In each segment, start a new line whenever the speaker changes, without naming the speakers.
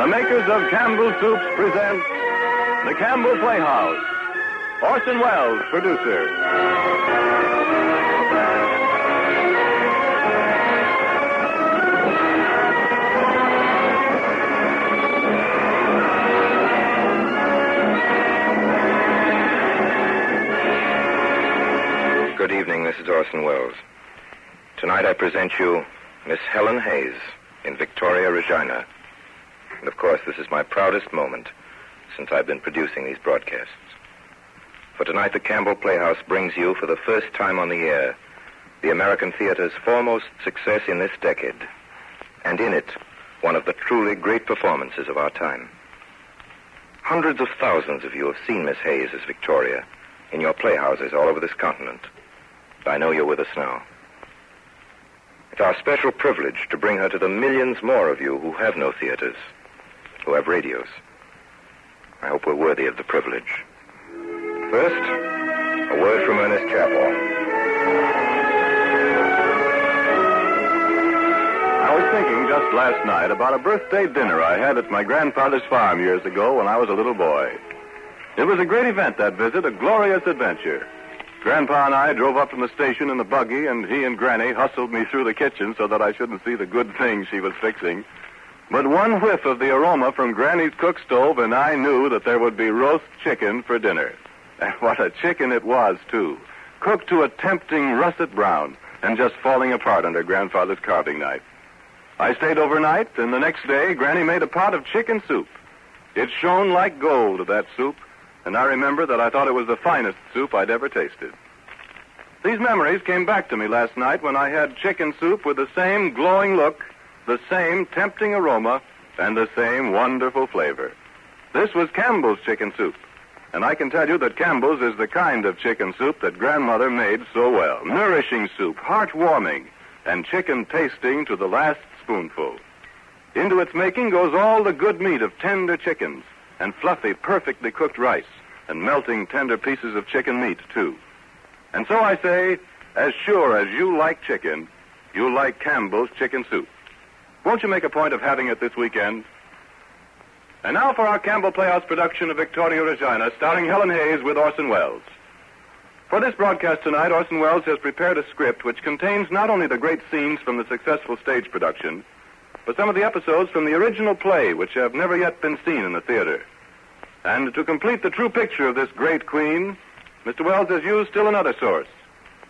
The makers of Campbell Soups present the Campbell Playhouse. Orson Welles, producer.
Good evening, this is Orson Welles. Tonight I present you Miss Helen Hayes in Victoria, Regina. And of course, this is my proudest moment since I've been producing these broadcasts. For tonight, the Campbell Playhouse brings you, for the first time on the air, the American theater's foremost success in this decade. And in it, one of the truly great performances of our time. Hundreds of thousands of you have seen Miss Hayes as Victoria in your playhouses all over this continent. I know you're with us now. It's our special privilege to bring her to the millions more of you who have no theaters, who have radios. I hope we're worthy of the privilege. First, a word from Ernest Chappell.
I was thinking just last night about a birthday dinner I had at my grandfather's farm years ago when I was a little boy. It was a great event, that visit, a glorious adventure. Grandpa and I drove up from the station in the buggy, and he and Granny hustled me through the kitchen so that I shouldn't see the good things she was fixing. But one whiff of the aroma from Granny's cook stove, and I knew that there would be roast chicken for dinner. And what a chicken it was, too. Cooked to a tempting russet brown and just falling apart under Grandfather's carving knife. I stayed overnight, and the next day, Granny made a pot of chicken soup. It shone like gold, that soup. And I remember that I thought it was the finest soup I'd ever tasted. These memories came back to me last night when I had chicken soup with the same glowing look, the same tempting aroma, and the same wonderful flavor. This was Campbell's chicken soup. And I can tell you that Campbell's is the kind of chicken soup that Grandmother made so well. Nourishing soup, heartwarming, and chicken tasting to the last spoonful. Into its making goes all the good meat of tender chickens, and fluffy, perfectly cooked rice, and melting tender pieces of chicken meat, too. And so I say, as sure as you like chicken, you like Campbell's chicken soup. Won't you make a point of having it this weekend? And now for our Campbell Playhouse production of Victoria, Regina, starring Helen Hayes with Orson Welles. For this broadcast tonight, Orson Welles has prepared a script which contains not only the great scenes from the successful stage production, but some of the episodes from the original play, which have never yet been seen in the theater. And to complete the true picture of this great queen, Mr. Welles has used still another source,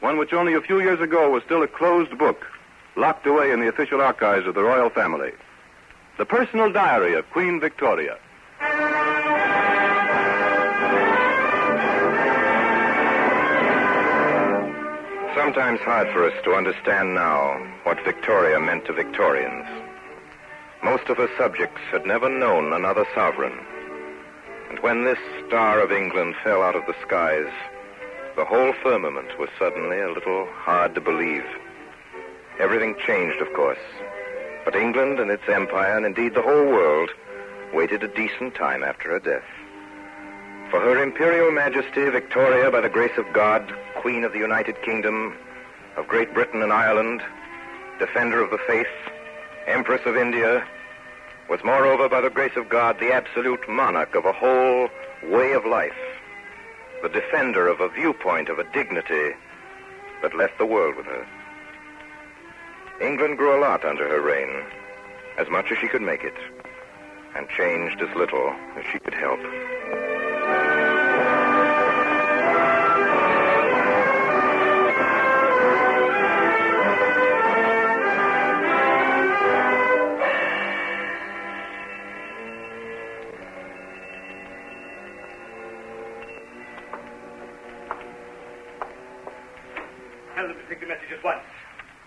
one which only a few years ago was still a closed book, locked away in the official archives of the royal family. The personal diary of Queen Victoria.
Sometimes hard for us to understand now what Victoria meant to Victorians. Most of her subjects had never known another sovereign. And when this star of England fell out of the skies, the whole firmament was suddenly a little hard to believe. Everything changed, of course. But England and its empire, and indeed the whole world, waited a decent time after her death. For her Imperial Majesty, Victoria, by the grace of God, Queen of the United Kingdom, of Great Britain and Ireland, Defender of the Faith, Empress of India, was moreover, by the grace of God, the absolute monarch of a whole way of life, the defender of a viewpoint, of a dignity that left the world with her. England grew a lot under her reign, as much as she could make it, and changed as little as she could help.
Take the message at once.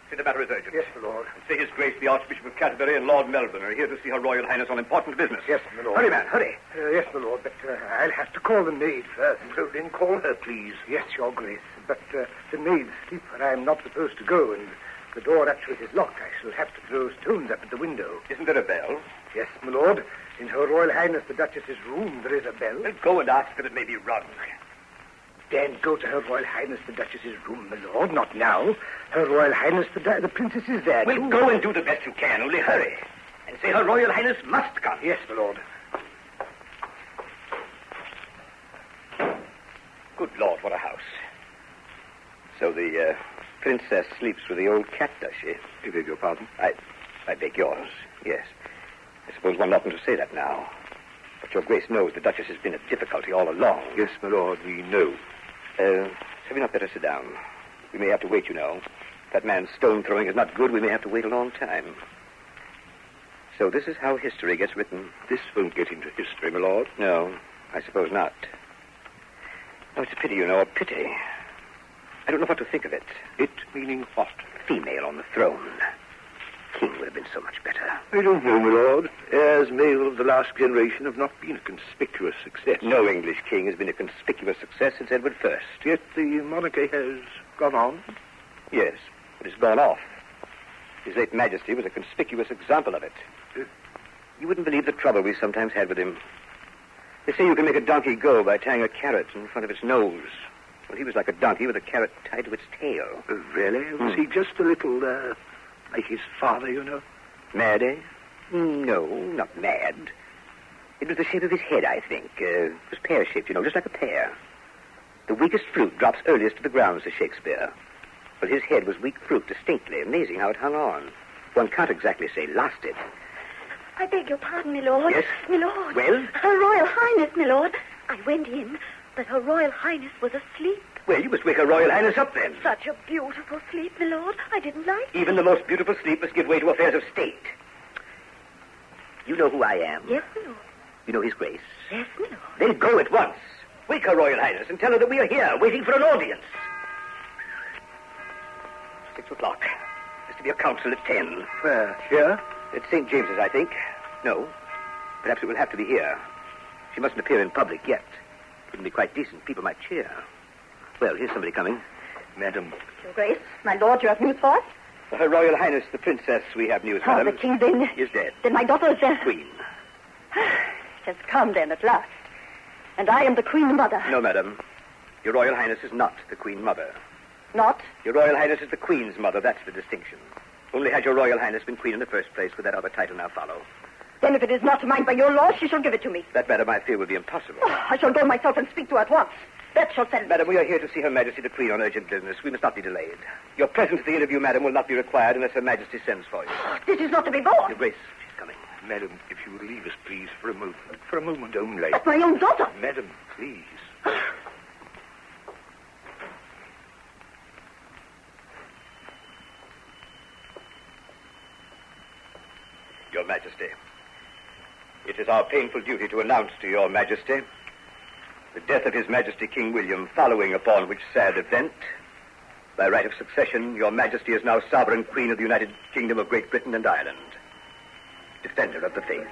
Say the matter is urgent.
Yes, my lord.
Say His Grace the Archbishop of Canterbury and Lord Melbourne are here to see Her Royal Highness on important business.
Yes, my lord.
Hurry, man, hurry.
Yes, my lord, but I'll have to call the maid first. So then call her, please. Yes, your grace. But the maid's asleep where I am not supposed to go, and the door actually is locked. I shall have to throw stones up at the window.
Isn't there a bell?
Yes, my lord. In Her Royal Highness the Duchess's room there is a bell.
Well, go and ask her. It may be rung.
Then go to Her Royal Highness the Duchess's room, my lord. Not now. Her Royal Highness the Princess is there,
Well,
too.
go and do the best you can. Only hurry. And say Her Royal Highness must come.
Yes, my lord.
Good Lord, what a house. So the princess sleeps with the old cat, does she?
I beg your pardon?
I beg yours, yes. I suppose one oughtn't to say that now. But your Grace knows the Duchess has been a difficulty all along.
Yes, my lord, we know.
Have you not better sit down? We may have to wait, you know. If that man's stone throwing is not good, we may have to wait a long time. So this is how history gets written.
This won't get into history, my lord.
No, I suppose not. Oh, it's a pity, you know, a pity. I don't know what to think of it.
It meaning what?
Female on the throne. King would have been so much better.
I don't know, my lord. Heirs male of the last generation have not been a conspicuous success.
No English king has been a conspicuous success since Edward I.
Yet the monarchy has gone on.
Yes, but it's gone off. His late Majesty was a conspicuous example of it. You wouldn't believe the trouble we sometimes had with him. They say you can make a donkey go by tying a carrot in front of its nose. Well, he was like a donkey with a carrot tied to its tail.
Really? Was he just a little, like his father, you know?
Mad, eh? No, not mad. It was the shape of his head, I think. It was pear-shaped, you know, just like a pear. The weakest fruit drops earliest to the ground, says Shakespeare. But his head was weak fruit distinctly. Amazing how it hung on. One can't exactly say lasted.
I beg your pardon, my lord.
Yes?
My lord.
Well?
Her Royal Highness, my lord. I went in, but Her Royal Highness was asleep.
Well, you must wake Her Royal Highness up then.
Such a beautiful sleep, my lord. I didn't like it.
Even the most beautiful sleep must give way to affairs of state. You know who I am?
Yes, my lord.
You know His Grace?
Yes, my lord.
Then go at once. Wake Her Royal Highness and tell her that we are here, waiting for an audience. 6 o'clock. There's to be a council at 10.
Where? Here?
At St. James's, I think. No. Perhaps it will have to be here. She mustn't appear in public yet. It wouldn't be quite decent. People might cheer. Well, here's somebody coming.
Madam.
Your Grace, my lord, you have news for us?
For Her Royal Highness, the Princess, we have news,
Oh,
madam.
the king then...
Is dead.
Then my daughter is there.
Queen.
It has come then at last. And I am the Queen Mother.
No, madam. Your Royal Highness is not the Queen Mother.
Not?
Your Royal Highness is the Queen's mother. That's the distinction. Only had your Royal Highness been Queen in the first place, would that other title now follow.
Then if it is not mine by your law, she shall give it to me.
That, madam, I fear will be impossible.
Oh, I shall go myself and speak to her at once. That shall settle.
Madam, we are here to see Her Majesty the Queen on urgent business. We must not be delayed. Your presence at the interview, madam, will not be required unless Her Majesty sends for you.
This is not to be borne.
Your Grace, she's coming.
Madam, if you would leave us, please, for a moment. For a moment only.
That's my own daughter.
Madam, please.
Your Majesty, it is our painful duty to announce to Your Majesty the death of His Majesty King William, following upon which sad event, by right of succession, Your Majesty is now Sovereign Queen of the United Kingdom of Great Britain and Ireland, defender of the faith.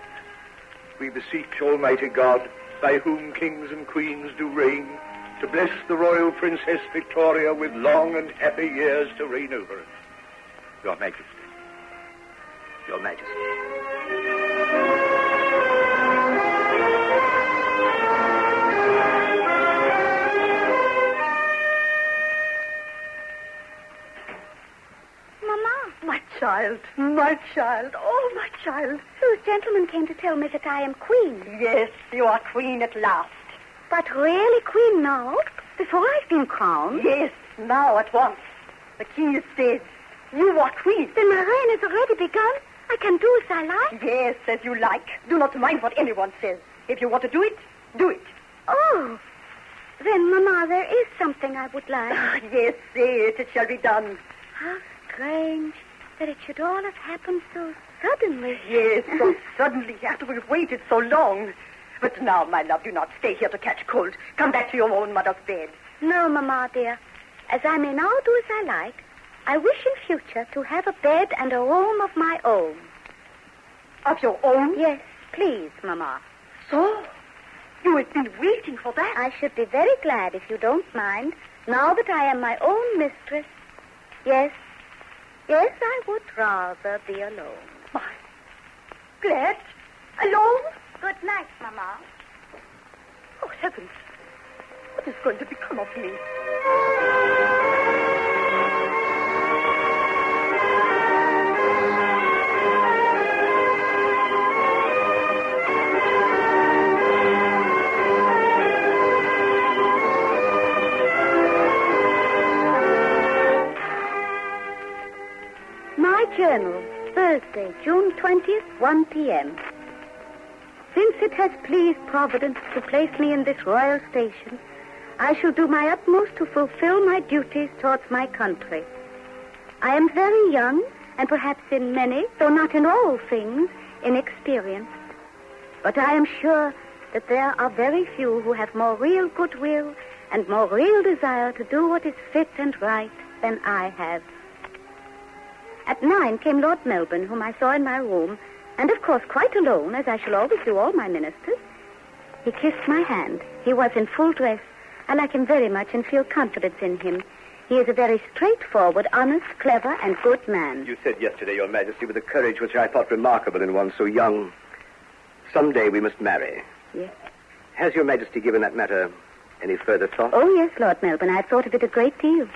We beseech Almighty God, by whom kings and queens do reign, to bless the royal Princess Victoria with long and happy years to reign over us. Your Majesty.
Your Majesty.
My child, oh, my child.
Those gentlemen came to tell me that I am queen.
Yes, you are queen at last.
But really queen now? Before I've been crowned?
Yes, now at once. The king is dead. You are queen.
Then my reign has already begun. I can do as I like.
Yes, as you like. Do not mind what anyone says. If you want to do it, do it.
Oh, then, Mamma, there is something I would like.
Yes, say it. It shall be done.
How strange that it should all have happened so suddenly.
Yes, so suddenly, after we've waited so long. But now, my love, do not stay here to catch cold. Come back to your own mother's bed.
No, Mamma, dear. As I may now do as I like, I wish in future to have a bed and a room of my own.
Of your own?
Yes, please, Mamma.
So, you have been waiting for that?
I should be very glad if you don't mind, now that I am my own mistress. Yes, I would rather be alone.
My, glad? Alone?
Good night, Mamma.
Oh, heavens. What is going to become of me?
Thursday, June 20th, 1 p.m. Since it has pleased Providence to place me in this royal station, I shall do my utmost to fulfill my duties towards my country. I am very young, and perhaps in many, though not in all things, inexperienced. But I am sure that there are very few who have more real goodwill and more real desire to do what is fit and right than I have. At 9 came Lord Melbourne, whom I saw in my room, and of course quite alone, as I shall always do all my ministers. He kissed my hand. He was in full dress. I like him very much and feel confidence in him. He is a very straightforward, honest, clever, and good man.
You said yesterday, Your Majesty, with a courage which I thought remarkable in one so young, someday we must marry.
Yes.
Has Your Majesty given that matter any further thought?
Oh, yes, Lord Melbourne. I've thought of it a great deal.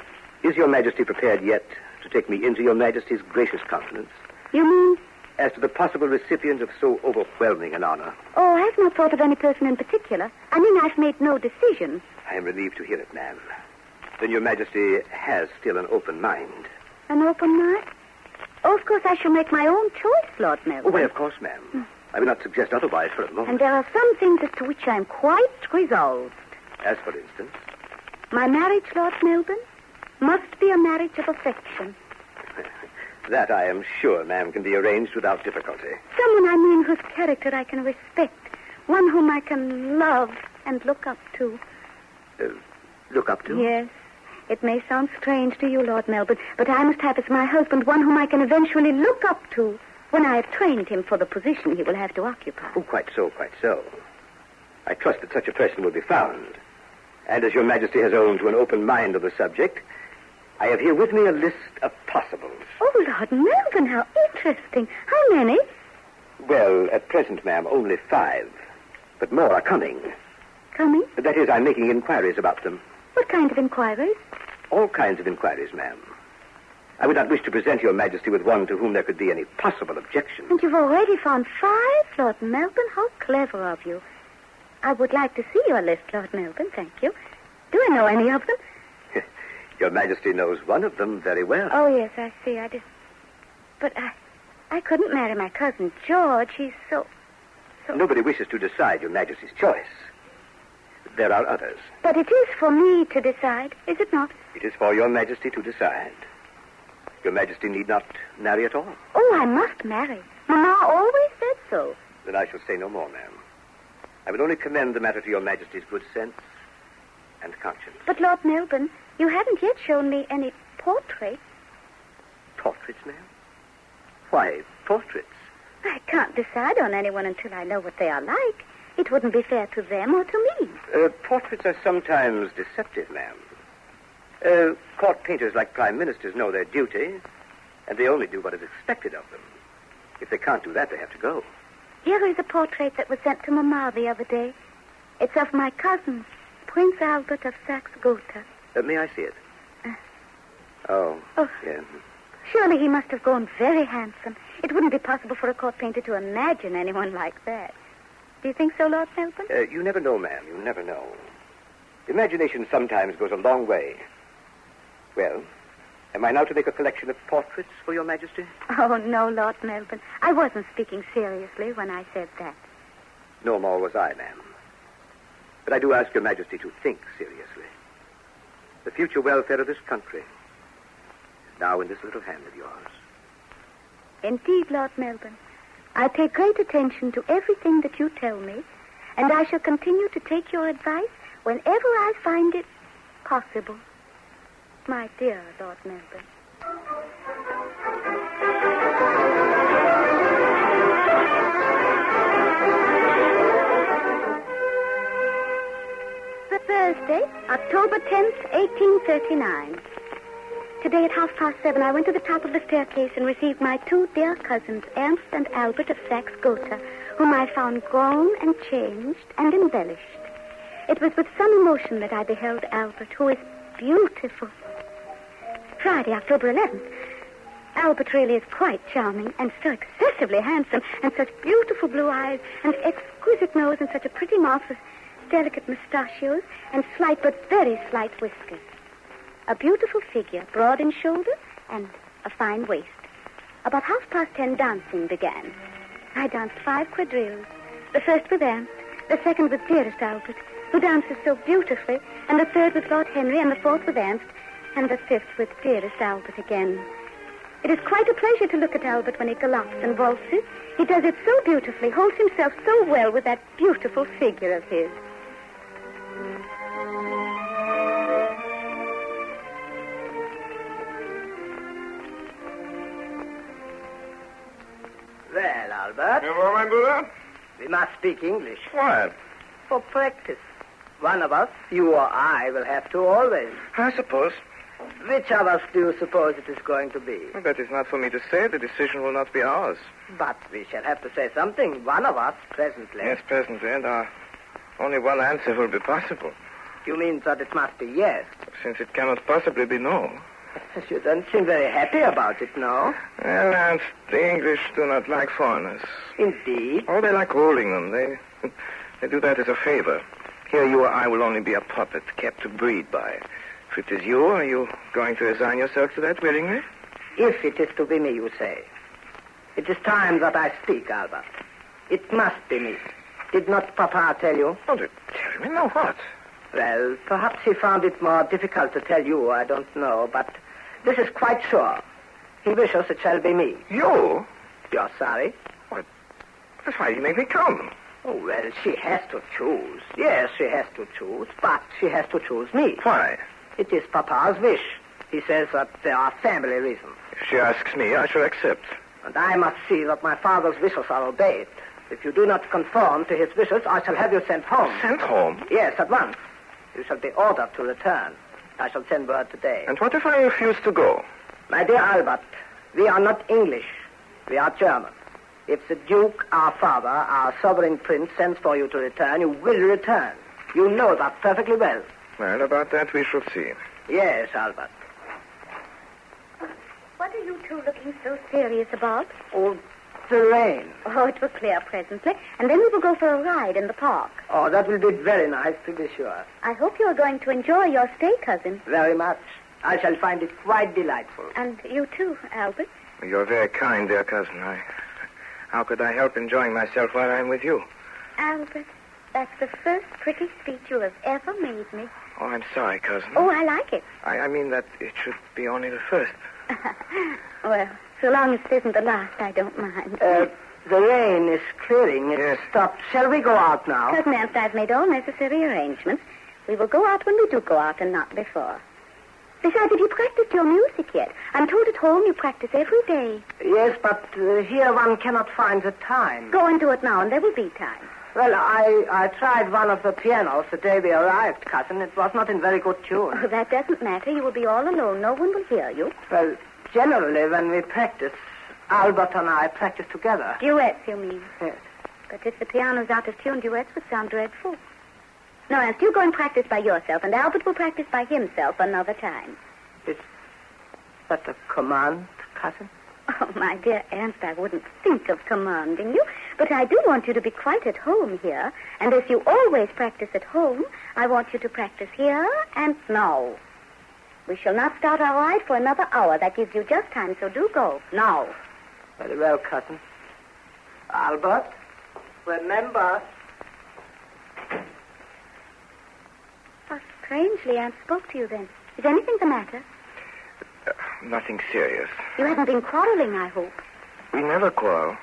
Is Your Majesty prepared yet to take me into Your Majesty's gracious confidence?
You mean?
As to the possible recipient of so overwhelming an honor.
Oh, I've not thought of any person in particular. I mean, I've made no decision.
I am relieved to hear it, ma'am. Then Your Majesty has still an open mind.
An open mind? Oh, of course, I shall make my own choice, Lord Melbourne.
Oh, why, of course, ma'am. I will not suggest otherwise for a moment.
And there are some things as to which I'm quite resolved.
As for instance?
My marriage, Lord Melbourne, must be a marriage of affection.
That, I am sure, ma'am, can be arranged without difficulty.
Someone, I mean, whose character I can respect. One whom I can love and look up to.
Look up to?
Yes. It may sound strange to you, Lord Melbourne, but I must have as my husband one whom I can eventually look up to when I have trained him for the position he will have to occupy.
Oh, quite so, quite so. I trust that such a person will be found. And as Your Majesty has owned to an open mind of the subject, I have here with me a list of possibles.
Oh, Lord Melbourne, how interesting. How many?
Well, at present, ma'am, only 5. But more are coming.
Coming?
That is, I'm making inquiries about them.
What kind of inquiries?
All kinds of inquiries, ma'am. I would not wish to present Your Majesty with one to whom there could be any possible objection.
And you've already found 5, Lord Melbourne? How clever of you. I would like to see your list, Lord Melbourne, thank you. Do I know any of them?
Your Majesty knows one of them very well.
Oh, yes, I see. But I couldn't marry my cousin George. He's so...
Nobody wishes to decide Your Majesty's choice. There are others.
But it is for me to decide, is it not?
It is for Your Majesty to decide. Your Majesty need not marry at all.
Oh, I must marry. Mamma always said so.
Then I shall say no more, ma'am. I will only commend the matter to Your Majesty's good sense and conscience.
But, Lord Melbourne, you haven't yet shown me any portraits.
Portraits, ma'am? Why, portraits?
I can't decide on anyone until I know what they are like. It wouldn't be fair to them or to me.
Portraits are sometimes deceptive, ma'am. Court painters like prime ministers know their duty, and they only do what is expected of them. If they can't do that, they have to go.
Here is a portrait that was sent to Mamma the other day. It's of my cousin, Prince Albert of Saxe-Gotha.
May I see it? Oh, yeah.
Surely he must have grown very handsome. It wouldn't be possible for a court painter to imagine anyone like that. Do you think so, Lord Melbourne?
You never know, ma'am. You never know. Imagination sometimes goes a long way. Well, am I now to make a collection of portraits for Your Majesty?
Oh, no, Lord Melbourne. I wasn't speaking seriously when I said that.
No more was I, ma'am. But I do ask Your Majesty to think seriously. The future welfare of this country is now in this little hand of yours.
Indeed, Lord Melbourne. I pay great attention to everything that you tell me, and I shall continue to take your advice whenever I find it possible. My dear Lord Melbourne. Thursday, October 10th, 1839. Today at 7:30, I went to the top of the staircase and received my 2 dear cousins, Ernst and Albert of Saxe-Gotha, whom I found grown and changed and embellished. It was with some emotion that I beheld Albert, who is beautiful. Friday, October 11th. Albert really is quite charming and so excessively handsome, and such beautiful blue eyes and exquisite nose and such a pretty mouth with delicate mustachios and slight but very slight whiskers. A beautiful figure, broad in shoulder and a fine waist. about 10:30, dancing began. I danced 5 quadrilles. The first with Ernst, the second with dearest Albert, who dances so beautifully, and the third with Lord Henry, and the fourth with Ernst, and the fifth with dearest Albert again. It is quite a pleasure to look at Albert when he gallops and waltzes. He does it so beautifully, holds himself so well with that beautiful figure of his.
Well, Albert,
Hello, my brother.
we must speak English.
What?
For practice. One of us, you or I, will have to always.
I suppose.
Which of us do you suppose it is going to be?
Well, that is not for me to say. The decision will not be ours.
But we shall have to say something. One of us, presently.
Yes, presently, and only one answer will be possible.
You mean that it must be yes?
Since it cannot possibly be no.
You don't seem very happy about it, no?
Well, Ernst, the English do not like foreigners.
Indeed.
Oh, they like ruling them. They do that as a favor. Here you or I will only be a puppet kept to breed by. If it is you, are you going to resign yourself to that willingly?
If it is to be me, you say. It is time that I speak, Albert. It must be me. Did not Papa tell you?
Oh, tell me now what?
Well, perhaps he found it more difficult to tell you, I don't know, but this is quite sure. He wishes it shall be me.
You?
You're sorry?
That's why you make me come.
Oh, well, she has to choose. Yes, she has to choose, but she has to choose me.
Why?
It is Papa's wish. He says that there are family reasons.
If she asks me, I shall accept.
And I must see that my father's wishes are obeyed. If you do not conform to his wishes, I shall have you sent home.
Sent home?
Yes, at once. You shall be ordered to return. I shall send word today.
And what if I refuse to go?
My dear Albert, we are not English. We are German. If the Duke, our father, our sovereign prince, sends for you to return, you will return. You know that perfectly well.
Well, about that we shall see.
Yes, Albert.
What are you two looking so serious about?
Oh, the rain.
Oh, it will clear presently, and then we will go for a ride in the park.
Oh, that will be very nice, to be sure.
I hope you are going to enjoy your stay, cousin.
Very much. I shall find it quite delightful.
And you too, Albert.
You're very kind, dear cousin. How could I help enjoying myself while I'm with you?
Albert, that's the first pretty speech you have ever made me.
Oh, I'm sorry, cousin.
Oh, I like it.
I mean that it should be only the first.
Well, so long as it isn't the last, I don't mind.
The rain is clearing. It
Yes.
stopped. Shall we go out now?
Cousin Ernst, I've made all necessary arrangements. We will go out when we do go out and not before. Besides, have you practiced your music yet? I'm told at home you practice every day.
Yes, but here one cannot find the time.
Go and do it now, and there will be time.
Well, I tried one of the pianos the day we arrived, cousin. It was not in very good tune.
Oh, that doesn't matter. You will be all alone. No one will hear you.
Well, generally, when we practice, Albert and I practice together.
Duets, you mean?
Yes.
But if the piano's out of tune, duets would sound dreadful. No, Ernst, you go and practice by yourself, and Albert will practice by himself another time.
Is that a command, cousin?
Oh, my dear Ernst, I wouldn't think of commanding you, but I do want you to be quite at home here. And if you always practice at home, I want you to practice here and now. We shall not start our ride for another hour. That gives you just time, so do go. Now.
Very well, cousin. Albert, remember.
How strangely Ernst spoke to you then. Is anything the matter?
Nothing serious.
You haven't been quarreling, I hope.
We never quarrel.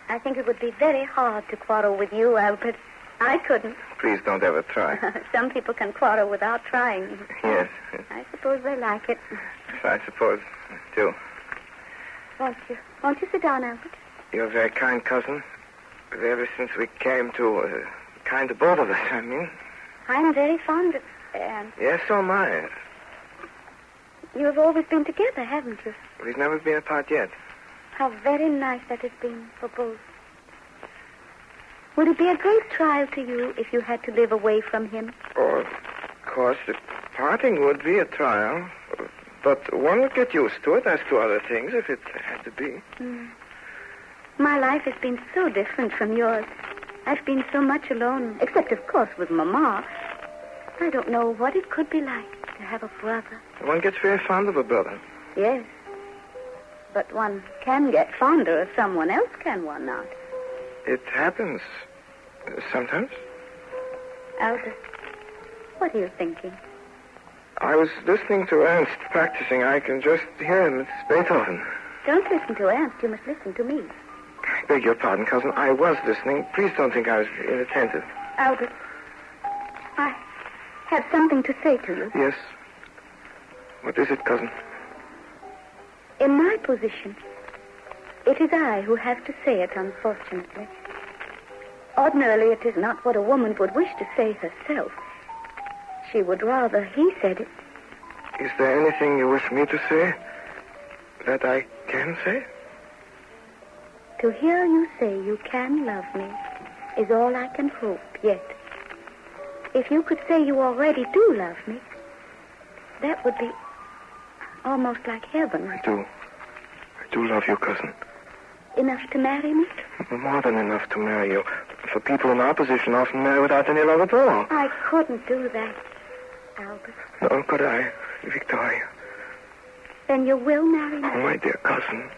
I think it would be very hard to quarrel with you, Albert. I couldn't.
Please don't ever try.
Some people can quarrel without trying.
Yes.
I suppose they like it.
I suppose, too.
Won't you sit down, Albert?
You're a very kind cousin. Ever since we came to... kind to both of us, I mean.
I'm very fond of... Ernst.
Yes, so am I.
You have always been together, haven't you?
We've never been apart yet.
How very nice that has been for both. Would it be a great trial to you if you had to live away from him?
Oh, of course, the parting would be a trial. But one would get used to it as to other things if it had to be.
My life has been so different from yours. I've been so much alone, except, of course, with Mama. I don't know what it could be like to have a brother.
One gets very fond of a brother.
Yes. But one can get fonder of someone else, can one not?
It happens. Sometimes.
Albert, what are you thinking?
I was listening to Ernst practicing. I can just hear him. It's Beethoven.
Don't listen to Ernst. You must listen to me.
I beg your pardon, cousin. I was listening. Please don't think I was inattentive.
Albert, I have something to say to you.
Yes. What is it, cousin?
In my position, it is I who have to say it, unfortunately. Ordinarily, it is not what a woman would wish to say herself. She would rather he said it.
Is there anything you wish me to say that I can say?
To hear you say you can love me is all I can hope yet. If you could say you already do love me, that would be almost like heaven.
I do love you, cousin.
Enough to marry me?
More than enough to marry you. For people in our position often marry without any love at all.
I couldn't do that, Albert.
Nor could I, Victoria.
Then you will marry me?
Oh, my dear cousin.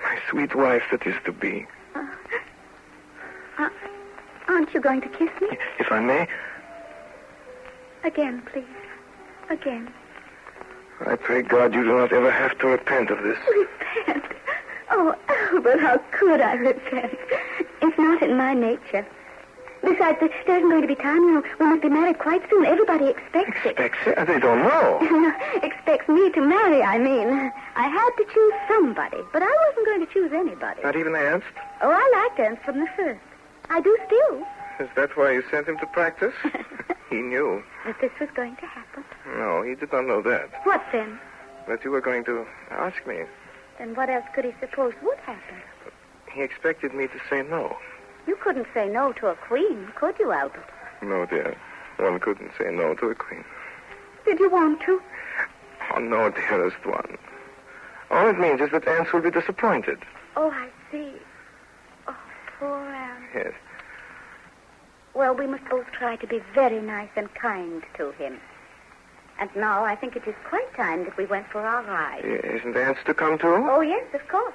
My sweet wife that is to be.
Aren't you going to kiss me?
If I may.
Again, please. Again.
I pray God you do not ever have to repent of this.
Repent? Oh, Albert, how could I repent? It's not in my nature. Besides, there isn't going to be time. You know, we must be married quite soon. Everybody expects it.
Expects it? They don't know.
No, expects me to marry, I mean. I had to choose somebody, but I wasn't going to choose anybody.
Not even Ernst?
Oh, I liked Ernst from the first. I do still.
Is that why you sent him to practice? He knew.
That this was going to happen.
No, he did not know that.
What then?
That you were going to ask me.
Then what else could he suppose would happen?
He expected me to say no.
You couldn't say no to a queen, could you, Albert?
No, dear. One couldn't say no to a queen.
Did you want to?
Oh, no, dearest one. All it means is that Ernst will be disappointed.
Oh, I see. Oh, poor Ernst.
Yes.
Well, we must both try to be very nice and kind to him. And now I think it is quite time that we went for our ride.
Isn't Ernst to come, too?
Oh, yes, of course.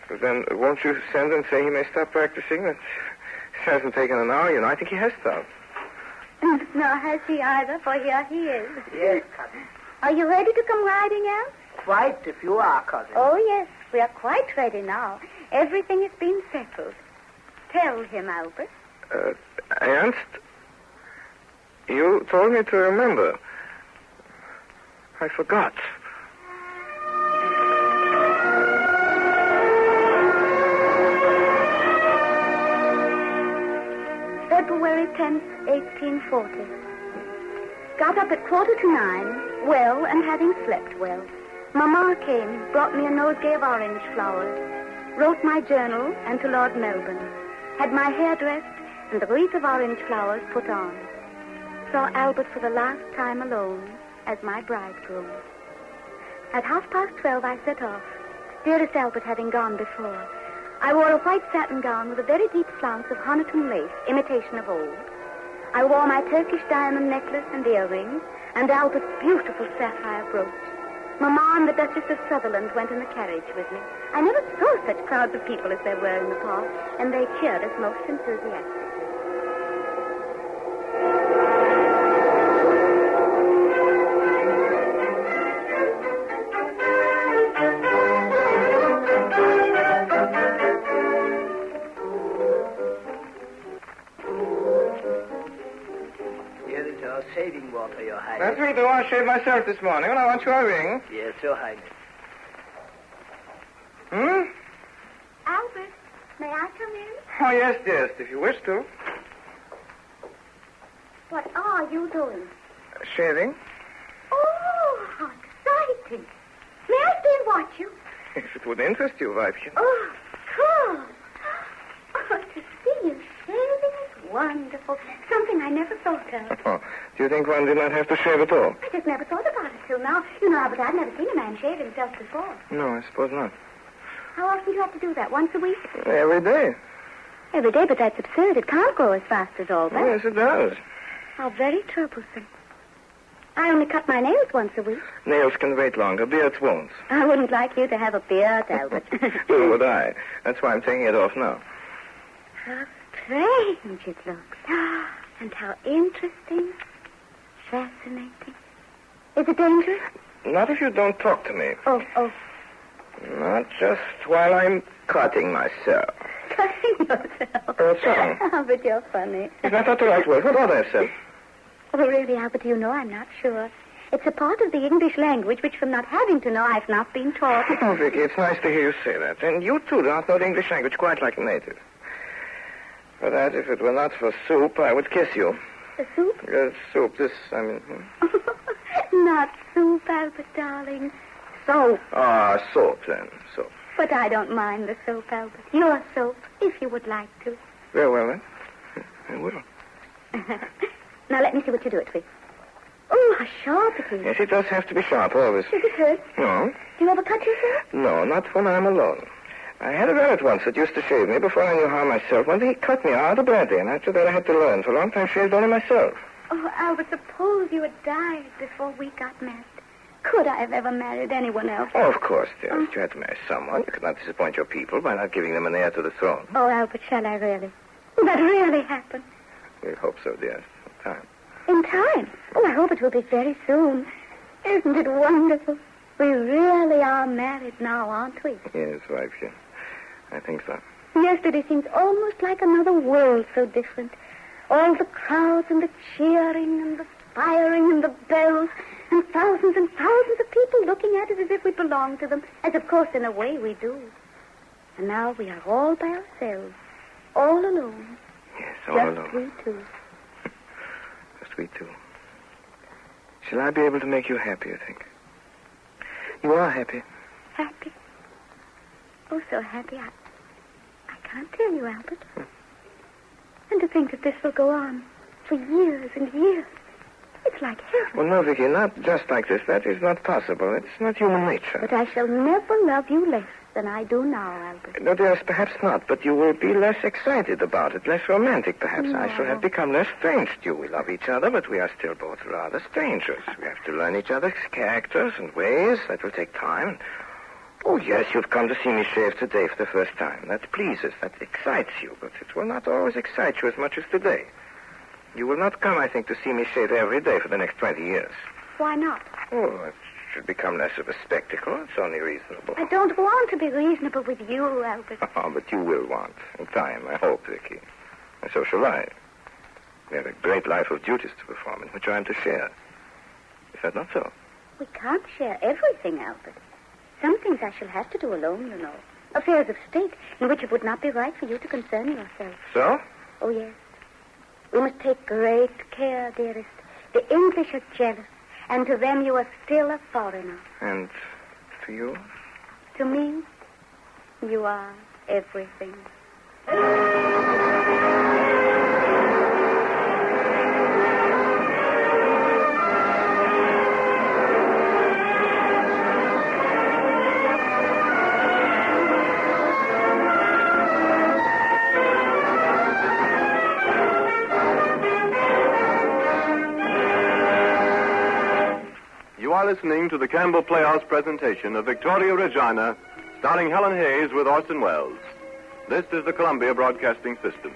But then won't you send and say he may stop practicing? It hasn't taken an hour, you know. I think he has stopped.
Nor has he either, for here he is.
Yes, cousin.
Are you ready to come riding, Al?
Quite, if you are, cousin.
Oh, yes, we are quite ready now. Everything has been settled. Tell him, Albert.
Ernst, you told me to remember. I forgot.
February 10th, 1840. Got up at 9:15, well and having slept well. Mamma came, brought me a nosegay of orange flowers, wrote my journal and to Lord Melbourne, had my hair dressed and the wreath of orange flowers put on. Saw Albert for the last time alone as my bridegroom. At 12:30 I set off, dearest Albert having gone before. I wore a white satin gown with a very deep flounce of Honiton lace, imitation of old. I wore my Turkish diamond necklace and earrings, and Albert's beautiful sapphire brooch. Mamma and the Duchess of Sutherland went in the carriage with me. I never saw such crowds of people as there were in the park, and they cheered us most enthusiastically.
Saving water, Your Highness.
That's right. I want to shave myself this morning, and I want your ring.
Yes, Your Highness.
Albert, may I come in?
Oh, yes, dearest, if you wish to.
What are you doing?
Shaving?
Oh, how exciting. May I stay and watch you?
If it would interest you, Weibchen.
Oh, cool. Oh, to see you shaving is wonderful. Something I never thought of.
Oh, do you think one did not have to shave at all?
I just never thought about it till now. You know, Albert, I've never seen a man shave himself before.
No, I suppose not.
How often do you have to do that? Once a week?
Every day.
Every day, but that's absurd. It can't grow as fast as all that.
Yes, it does.
How very troublesome. I only cut my nails once a week.
Nails can wait longer. Beards won't.
I wouldn't like you to have a beard, Albert.
So would I. That's why I'm taking it off now.
How strange it looks. And how interesting. Fascinating. Is it dangerous?
Not if you don't talk to me.
Oh.
Not just while I'm cutting myself.
Cutting yourself?
What's wrong?
Albert, you're funny.
Is that not the right word? What ought I have said?
Oh, really, Albert, you know, I'm not sure. It's a part of the English language which, from not having to know, I've not been taught.
Oh, Vicky, it's nice to hear you say that. And you, too, do not know the English language quite like a native. For that, if it were not for soup, I would kiss you.
The soup?
Yes, soup.
Not soup, Albert, darling. Soap.
Ah, soap, then. Soap.
But I don't mind the soap, Albert. Your soap, if you would like to.
Very well, then. I will.
Now, let me see what you do it with. Oh, how sharp it is.
Yes, it does have to be sharp, always.
Does it hurt?
No.
Do you ever cut yourself?
No, not when I'm alone. I had a rabbit once that used to shave me before I knew how myself. One day he cut me out of badly, and after that I had to learn. For a long time, shaved only myself.
Oh, Albert, suppose you had died before we got married. Could I have ever married anyone else?
Oh, of course, dearest. You had to marry someone. You could not disappoint your people by not giving them an heir to the throne.
Oh, Albert, shall I really? Will that really happen?
We hope so, dearest. In time.
In time? Oh, I hope it will be very soon. Isn't it wonderful? We really are married now, aren't we?
Yes, wife, yes. I think so.
Yesterday seems almost like another world, so different. All the crowds and the cheering and the firing and the bells and thousands of people looking at us as if we belonged to them, as of course in a way we do. And now we are all by ourselves, all alone.
Yes, all
Just
alone.
we two.
Just we two. Shall I be able to make you happy, you think? You are happy.
Happy? Oh, so happy. I can't tell you, Albert. And to think that this will go on for years and years. It's like heaven.
Well, no, Vicky, not just like this. That is not possible. It's not human nature.
But I shall never love you less than I do now, Albert.
No, dearest, perhaps not. But you will be less excited about it, less romantic, perhaps.
No.
I shall have become less strange to you. We love each other, but we are still both rather strangers. We have to learn each other's characters and ways. That will take time. Oh, yes, you've come to see me shave today for the first time. That pleases, that excites you, but it will not always excite you as much as today. You will not come, I think, to see me shave every day for the next 20 years.
Why not?
Oh, it should become less of a spectacle. It's only reasonable.
I don't want to be reasonable with you, Albert.
Oh, but you will want. In time, I hope, Vicky. And so shall I. We have a great life of duties to perform in which I am to share. Is that not so?
We can't share everything, Albert. Some things I shall have to do alone, you know. Affairs of state in which it would not be right for you to concern yourself.
So?
Oh, yes. We must take great care, dearest. The English are jealous, and to them you are still a foreigner.
And to you?
To me, you are everything.
You are listening to the Campbell Playhouse presentation of Victoria Regina, starring Helen Hayes with Orson Welles. This is the Columbia Broadcasting System.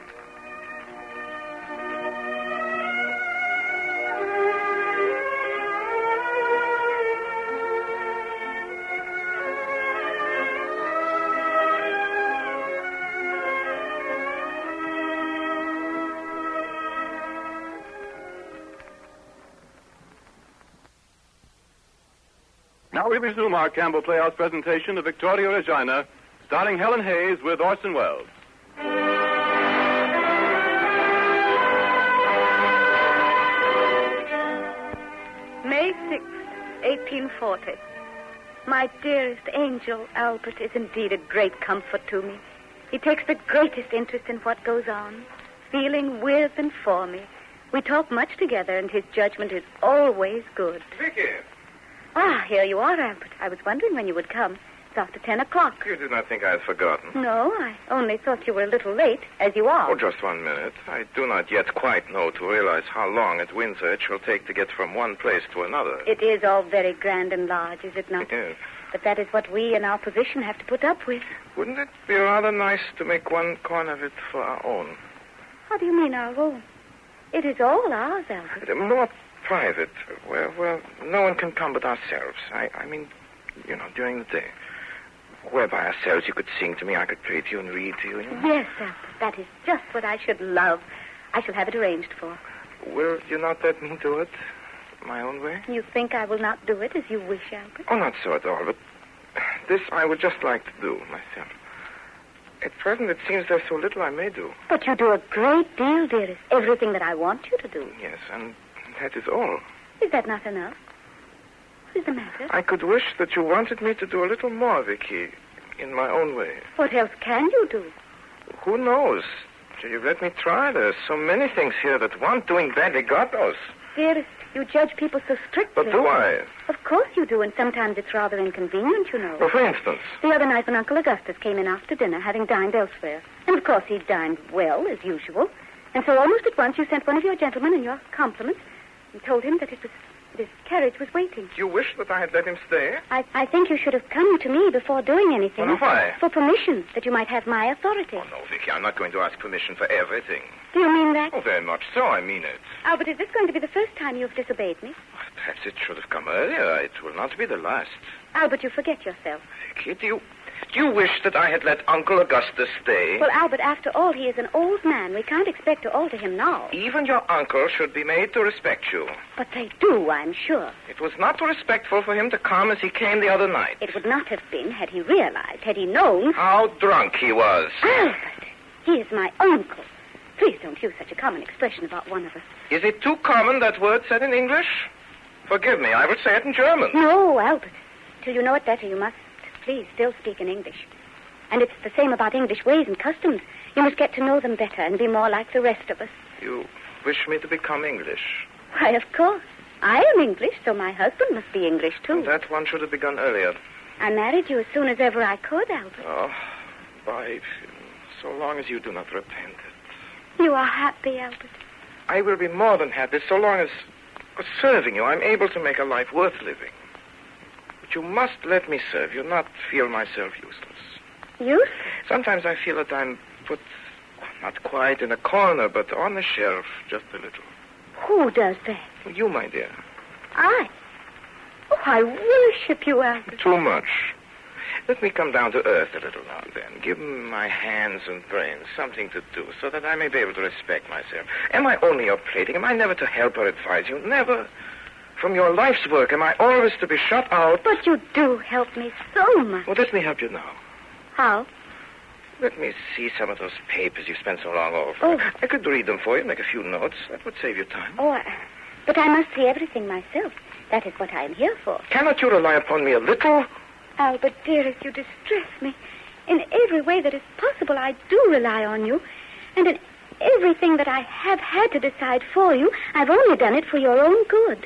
Now we resume our Campbell Playhouse presentation of Victoria Regina, starring Helen Hayes with Orson Welles.
May 6th, 1840. My dearest angel, Albert, is indeed a great comfort to me. He takes the greatest interest in what goes on, feeling with and for me. We talk much together, and his judgment is always good.
Vicky!
Ah, here you are, Albert. I was wondering when you would come. It's after 10 o'clock.
You did not think I had forgotten.
No, I only thought you were a little late, as you are.
Oh, just 1 minute. I do not yet quite know to realize how long at Windsor it shall take to get from one place to another.
It is all very grand and large, is it not?
Yes.
But that is what we in our position have to put up with.
Wouldn't it be rather nice to make one corner of it for our own?
How do you mean our own? It is all ours, Albert.
More private, where no one can come but ourselves. I mean, during the day. Where by ourselves you could sing to me, I could play to you and read to you.
Yes, Albert, that is just what I should love. I shall have it arranged for.
Will you not let me do it my own way?
You think I will not do it as you wish, Albert?
Oh, not so at all, but this I would just like to do myself. At present, it seems there's so little I may do.
But you do a great deal, dearest. Everything that I want you to do.
Yes, and that is all.
Is that not enough? What is the matter?
I could wish that you wanted me to do a little more, Vicky, in my own way.
What else can you do?
Who knows? You let me try. There's so many things here that want doing badly. God knows.
Dearest, you judge people so strictly.
But do I?
Of course you do, and sometimes it's rather inconvenient, you know.
Well, for instance?
The other night when Uncle Augustus came in after dinner, having dined elsewhere. And of course he dined well, as usual. And so almost at once you sent one of your gentlemen in your compliments and told him that his carriage was waiting.
You wish that I had let him stay?
I think you should have come to me before doing anything.
Well, why?
For permission, that you might have my authority.
Oh, no, Vicky, I'm not going to ask permission for everything.
Do you mean that?
Oh, very much so, I mean it.
Albert, is this going to be the first time you've disobeyed me?
Perhaps it should have come earlier. It will not be the last.
Albert, you forget yourself.
Vicky, do you wish that I had let Uncle Augustus stay?
Well, Albert, after all, he is an old man. We can't expect to alter him now.
Even your uncle should be made to respect you.
But they do, I'm sure.
It was not respectful for him to come as he came the other night.
It would not have been had he realized, had he known.
How drunk he was.
Albert, he is my uncle. Please don't use such a common expression about one of us.
Is it too common, that word said in English? Forgive me, I will say it in German.
No, Albert. Till you know it better, you must, please, still speak in English. And it's the same about English ways and customs. You must get to know them better and be more like the rest of us.
You wish me to become English?
Why, of course. I am English, so my husband must be English, too.
That one should have begun earlier.
I married you as soon as ever I could, Albert.
Oh, by so long as you do not repent it.
You are happy, Albert.
I will be more than happy so long as, serving you, I'm able to make a life worth living. But you must let me serve you, not feel myself useless.
Useless?
Sometimes I feel that I'm put, not quite in a corner, but on the shelf, just a little.
Who does that?
You, my dear.
I? Oh, I worship you, Albert.
Too much. Let me come down to earth a little now and then. Give my hands and brains something to do so that I may be able to respect myself. Am I only your plaything? Am I never to help or advise you? Never. From your life's work, am I always to be shut out?
But you do help me so much.
Well, let me help you now.
How?
Let me see some of those papers you spent so long over.
Oh.
I could read them for you, make a few notes. That would save you time.
Oh, but I must see everything myself. That is what I am here for.
Cannot you rely upon me a little?
Albert, dearest, you distress me. In every way that is possible, I do rely on you. And in everything that I have had to decide for you, I've only done it for your own good.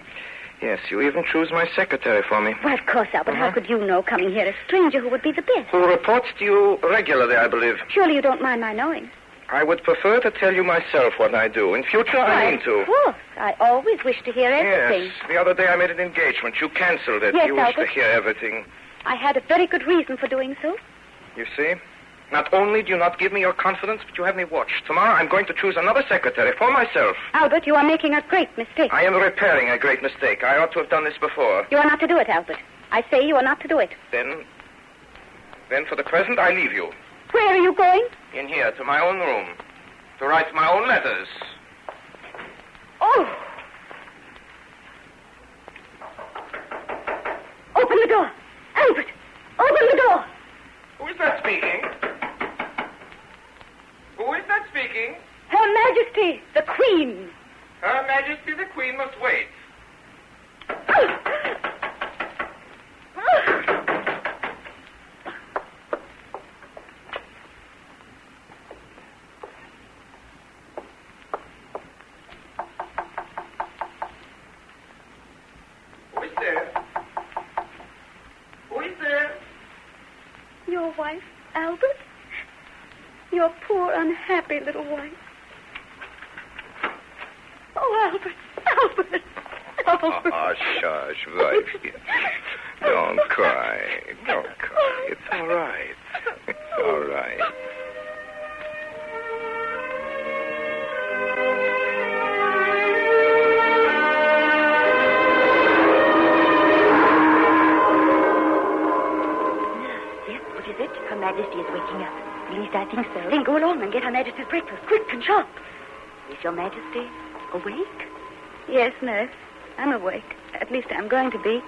Yes, you even choose my secretary for me.
Well, of course, Albert. How could you know, coming here, a stranger who would be the best?
Who reports to you regularly, I believe.
Surely you don't mind my knowing.
I would prefer to tell you myself what I do. In future, I mean to.
Of course. I always wish to hear everything.
Yes. The other day I made an engagement. You canceled it.
Yes,
you wished
Albert.
to hear everything.
I had a very good reason for doing so.
You see? Not only do you not give me your confidence, but you have me watched. Tomorrow I'm going to choose another secretary for myself.
Albert, you are making a great mistake.
I am repairing a great mistake. I ought to have done this before.
You are not to do it, Albert. I say you are not to do it.
Then for the present, I leave you.
Where are you going?
In here, to my own room. To write my own letters.
Oh! Open the door. Albert, open the door.
Who is that speaking? Who is that speaking?
Her Majesty, the Queen.
Her Majesty the Queen must wait. Who is there? Who is there?
wife, Albert? Your poor, unhappy little wife. Oh, Albert.
Oh, shush, wife. Don't cry. Don't cry. It's all right. It's all right.
Yes, what is it? Her Majesty is waking up. At least I think so. Then go along and get Her Majesty's breakfast, quick and sharp. Is Your Majesty awake?
Yes, nurse. I'm awake. At least I'm going to be.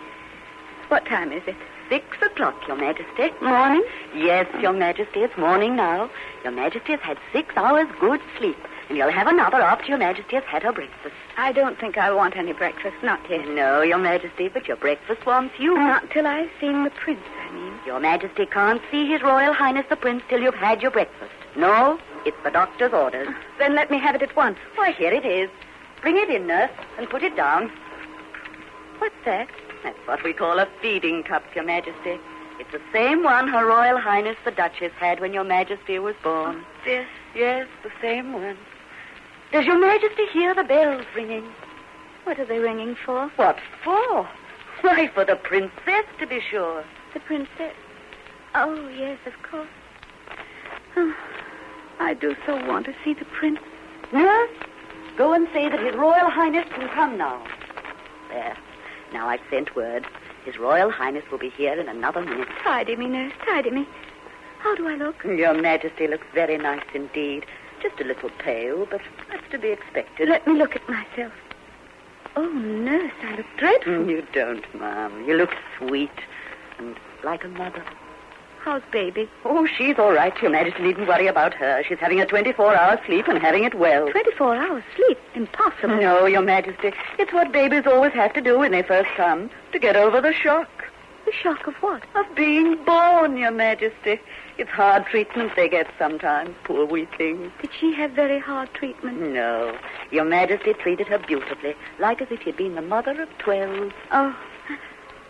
What time is it?
6 o'clock, Your Majesty.
Morning?
Yes, Your Majesty, it's morning now. Your Majesty has had 6 hours good sleep, and you'll have another after Your Majesty has had her breakfast.
I don't think I want any breakfast, not yet.
No, Your Majesty, but your breakfast wants you.
Not till I've seen the prince, I mean.
Your Majesty can't see His Royal Highness the Prince till you've had your breakfast. No, it's the doctor's orders.
Then let me have it at once.
Why, here it is. Bring it in, nurse, and put it down.
What's that?
That's what we call a feeding cup, Your Majesty. It's the same one Her Royal Highness the Duchess had when Your Majesty was born.
Yes.
Yes, the same one. Does Your Majesty hear the bells ringing?
What are they ringing for?
What for? Why, for the princess, to be sure.
The princess. Oh, yes, of course. Oh, I do so want to see the prince.
Nurse, go and say that His Royal Highness can come now. There. Now I've sent word. His Royal Highness will be here in another minute.
Tidy me, nurse, tidy me. How do I look?
Your Majesty looks very nice indeed. Just a little pale, but that's to be expected.
Let me look at myself. Oh, nurse, I look dreadful.
You don't, ma'am. You look sweet and like a mother.
How's baby?
Oh, she's all right. Your Majesty needn't worry about her. She's having a 24-hour sleep and having it well.
24 hours sleep? Impossible.
No, Your Majesty. It's what babies always have to do when they first come, to get over the shock.
The shock of what?
Of being born, Your Majesty. It's hard treatment they get sometimes, poor weaklings.
Did she have very hard treatment?
No. Your Majesty treated her beautifully, like as if she'd been the mother of 12.
Oh.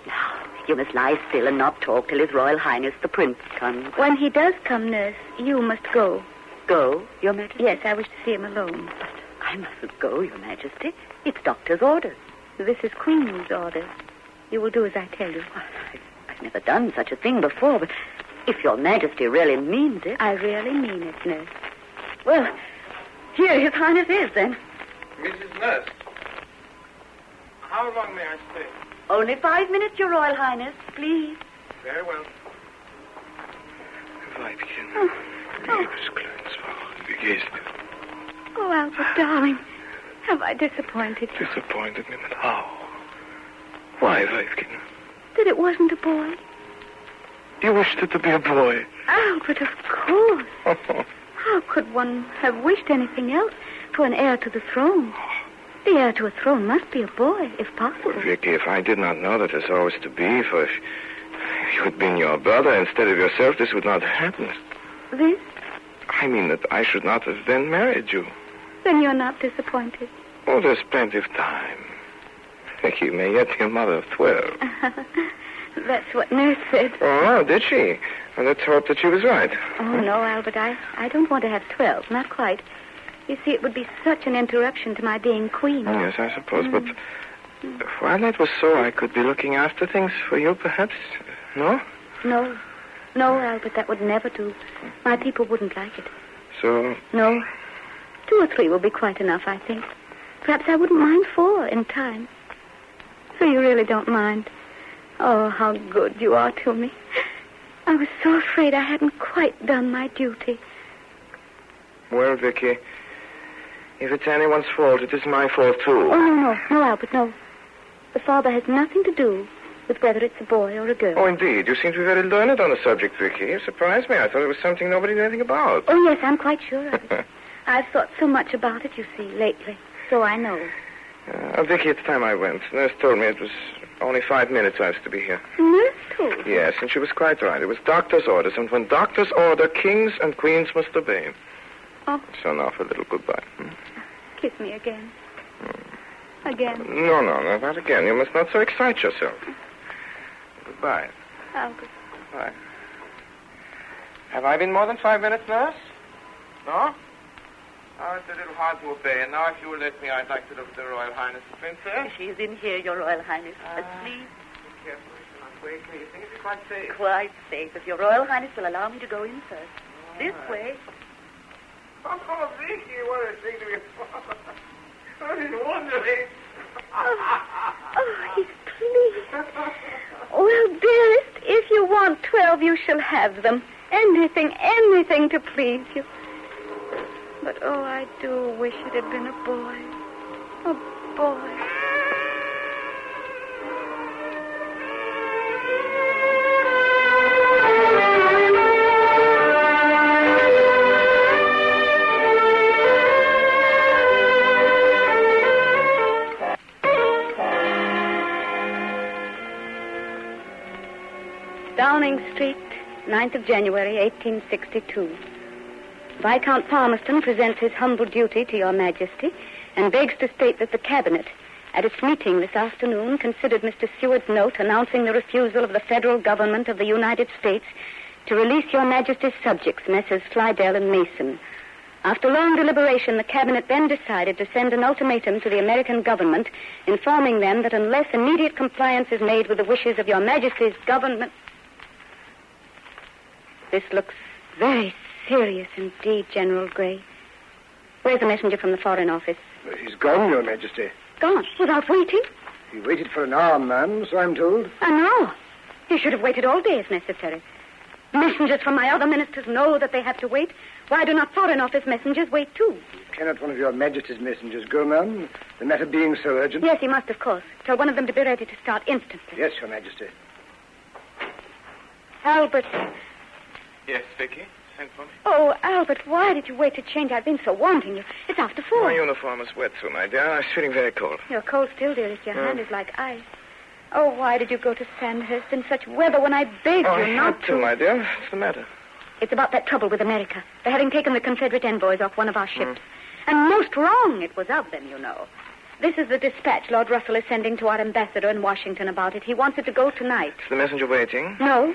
Now, you must lie still and not talk till His Royal Highness the Prince comes.
When he does come, nurse, you must go.
Go, Your Majesty?
Yes, I wish to see him alone.
But I mustn't go, Your Majesty. It's doctor's orders.
This is Queen's orders. You will do as I tell you.
I've never done such a thing before, but if Your Majesty really means it...
I really mean it, nurse.
Well, here His Highness is, then.
Mrs. Nurse, how long may I stay?
Only 5 minutes, Your Royal Highness, please.
Very well.
Oh.
Liebeskleines, wie geht's dir?
Oh, Albert, darling. Have I disappointed you?
Disappointed me, but how? Why, Weibchen?
That it wasn't a boy?
You wished it to be a boy.
Albert, of course. How could one have wished anything else for an heir to the throne? The heir to a throne must be a boy, if possible.
Well, Vicky, if I did not know that it's always to be, for if you had been your brother instead of yourself, this would not have happened.
This?
I mean that I should not have then married you.
Then you're not disappointed.
Oh, there's plenty of time. Vicky may yet be a mother of 12.
That's what Nurse said.
Oh, did she? Well, let's hope that she was right.
Oh, no, Albert, I don't want to have 12, not quite. You see, it would be such an interruption to my being queen.
Oh, yes, I suppose, but while that was so, I could be looking after things for you, perhaps, no?
No, Albert, that would never do. My people wouldn't like it.
So?
No, 2 or 3 will be quite enough, I think. Perhaps I wouldn't mind 4 in time. So you really don't mind? Oh, how good you are to me. I was so afraid I hadn't quite done my duty.
Well, Vicky, if it's anyone's fault, it is my fault, too.
Oh, no, Albert, no. The father has nothing to do with whether it's a boy or a girl.
Oh, indeed. You seem to be very learned on the subject, Vicky. You surprised me. I thought it was something nobody knew anything about.
Oh, yes, I'm quite sure of it. I've thought so much about it, you see, lately. So I know.
Vicky, it's time I went. Nurse told me it was only 5 minutes I was to be here.
Nurse told you?
Yes, and she was quite right. It was doctor's orders, and when doctors order, kings and queens must obey.
Oh.
So now for a little goodbye.
Kiss me again. Again.
No, not again. You must not so excite yourself. Goodbye.
Albert.
Bye.
Have I been more than 5 minutes, nurse? No? Oh, it's a little hard to obey. And now, if you will let me, I'd like to look at the Royal Highness, the Princess.
She is in here, Your Royal Highness. Asleep.
Be careful, you shall not wake me. You think it'd be quite safe?
Quite safe, if Your Royal Highness will allow me to go in first. This way.
Oh, Vicky, what a thing to be I've been wondering.
Oh, he's pleased. Well, dearest, if you want 12, you shall have them. Anything to please you. But, oh, I do wish it had been a boy. A boy. Downing Street, 9th of January, 1862. Viscount Palmerston presents his humble duty to Your Majesty and begs to state that the Cabinet, at its meeting this afternoon, considered Mr. Seward's note announcing the refusal of the federal government of the United States to release Your Majesty's subjects, Messrs. Slidell and Mason. After long deliberation, the Cabinet then decided to send an ultimatum to the American government, informing them that unless immediate compliance is made with the wishes of Your Majesty's government... This looks very serious indeed, General Gray. Where's the messenger from the Foreign Office?
He's gone, Your Majesty.
Gone, without waiting?
He waited for an hour, ma'am, so I'm told.
An hour? He should have waited all day if necessary. Messengers from my other ministers know that they have to wait. Why do not Foreign Office messengers wait too?
Cannot one of Your Majesty's messengers go, ma'am? The matter being so urgent.
Yes, he must, of course. Tell one of them to be ready to start instantly.
Yes, Your Majesty.
Albert.
Yes, Vicky? Sent for me?
Oh, Albert, why did you wait to change? I've been so wanting you. It's after 4.
My uniform is wet through, my dear. I'm feeling very cold.
You're cold still, dearest. Your hand is like ice. Oh, why did you go to Sandhurst in such weather when I begged you not to?
My dear. What's the matter?
It's about that trouble with America. They're having taken the Confederate envoys off one of our ships. And most wrong it was of them, you know. This is the dispatch Lord Russell is sending to our ambassador in Washington about it. He wants it to go tonight.
Is the messenger waiting?
No.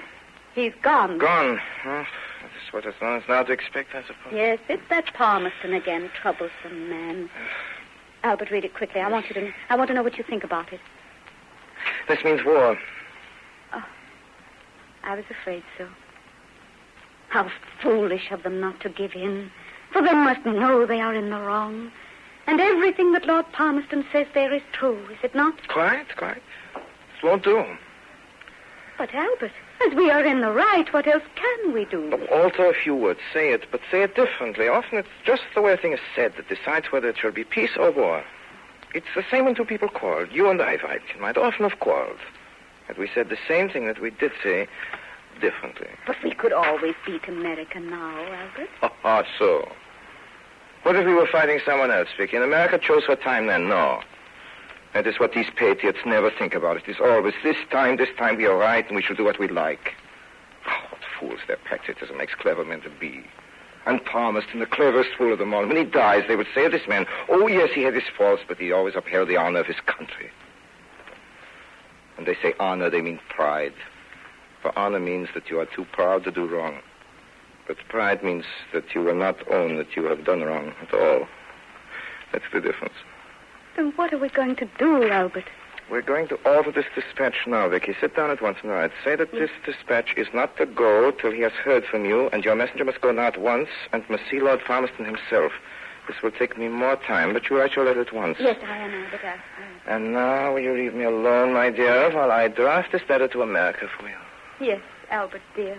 He's gone.
Gone? Oh, that's what it's now to expect, I suppose.
Yes, it's that Palmerston again. Troublesome man. Albert, read it quickly. I want to know what you think about it.
This means war.
Oh, I was afraid so. How foolish of them not to give in. For they must know they are in the wrong. And everything that Lord Palmerston says there is true, is it not?
Quite. This won't do.
But, Albert, as we are in the right, what else can we do?
Alter a few words. Say it, but say it differently. Often it's just the way a thing is said that decides whether it shall be peace or war. It's the same when two people quarrel. You and I, Weibchen, might often have quarreled. Had we said the same thing that we did say differently.
But we could always beat America now, Albert.
So. What if we were fighting someone else, Vicky? And America chose her time then? No. That is what these patriots never think about. It is always this time we are right, and we shall do what we like. Oh, what fools their patriotism makes clever men to be. And Palmerston, the cleverest fool of them all. When he dies, they would say of this man, oh, yes, he had his faults, but he always upheld the honor of his country. When they say honor, they mean pride. For honor means that you are too proud to do wrong. But pride means that you will not own that you have done wrong at all. That's the difference.
Then what are we going to do, Albert?
We're going to alter this dispatch now, Vicky. Sit down at once and write. Say that this dispatch is not to go till he has heard from you, and your messenger must go now at once and must see Lord Palmerston himself. This will take me more time, but you write your letter at once.
Yes, I am, Albert.
And now will you leave me alone, my dear, while I draft this letter to America for you?
Yes, Albert, dear.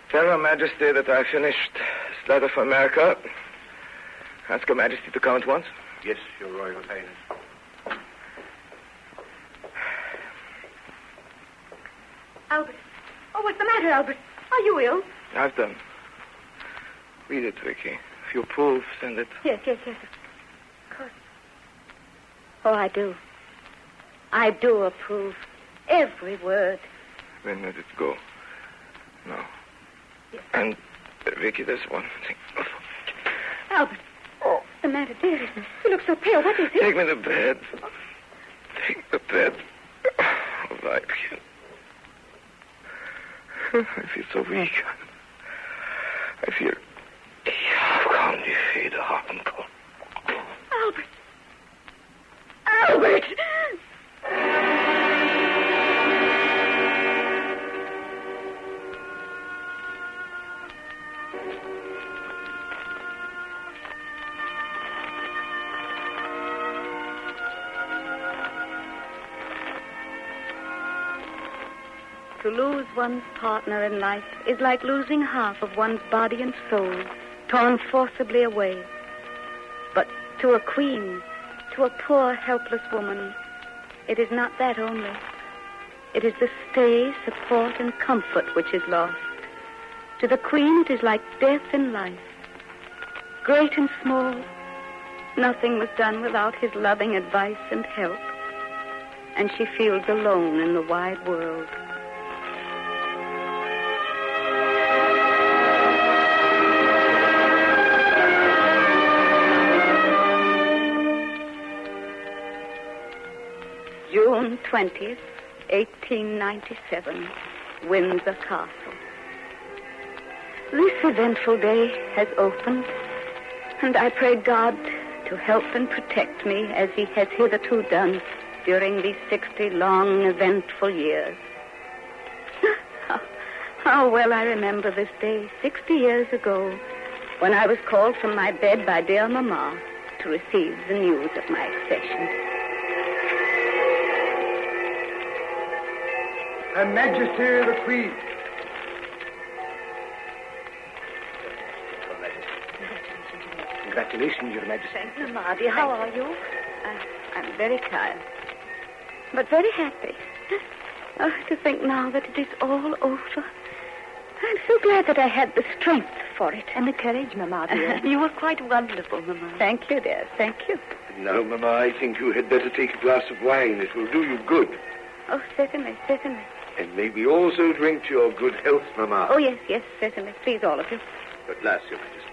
Tell Her Majesty that I finished this letter for America. Ask Her Majesty to come at once.
Yes, Your Royal Highness.
Albert. Oh, what's the matter, Albert? Are you ill?
I've done. Read it, Vicky. If you approve, send it.
Yes. Of course. Oh, I do. I do approve. Every word.
Then let it go. No. Yes. And, Vicky, there's one thing.
Albert. Oh. The matter, dear? You look so pale. What is it?
Take me to bed. Take the bed. Oh, I feel so weak. I feel... How kan die veder haken kom?
Albert! Albert! To lose one's partner in life is like losing half of one's body and soul, torn forcibly away. But to a queen, to a poor, helpless woman, it is not that only. It is the stay, support, and comfort which is lost. To the queen, it is like death in life. Great and small, nothing was done without his loving advice and help. And she feels alone in the wide world. June 20th, 1897, Windsor Castle. This eventful day has opened, and I pray God to help and protect me as he has hitherto done during these 60 long, eventful years. How well I remember this day 60 years ago when I was called from my bed by dear Mamma to receive the news of my accession.
Her Majesty the Queen. Congratulations, Your Majesty.
Thank you, Mamma, dear. How are you? I'm very tired, but very happy. Oh, to think now that it is all over. I'm so glad that I had the strength for it. And the courage, Mamma, dear. You were quite wonderful, Mamma. Thank you, dear. Thank you.
Now, Mamma, I think you had better take a glass of wine. It will do you good.
Oh, certainly, certainly.
And may we also drink to your good health, Mamma.
Oh, yes, yes, certainly. Please, all of you.
But last, Your Majesty.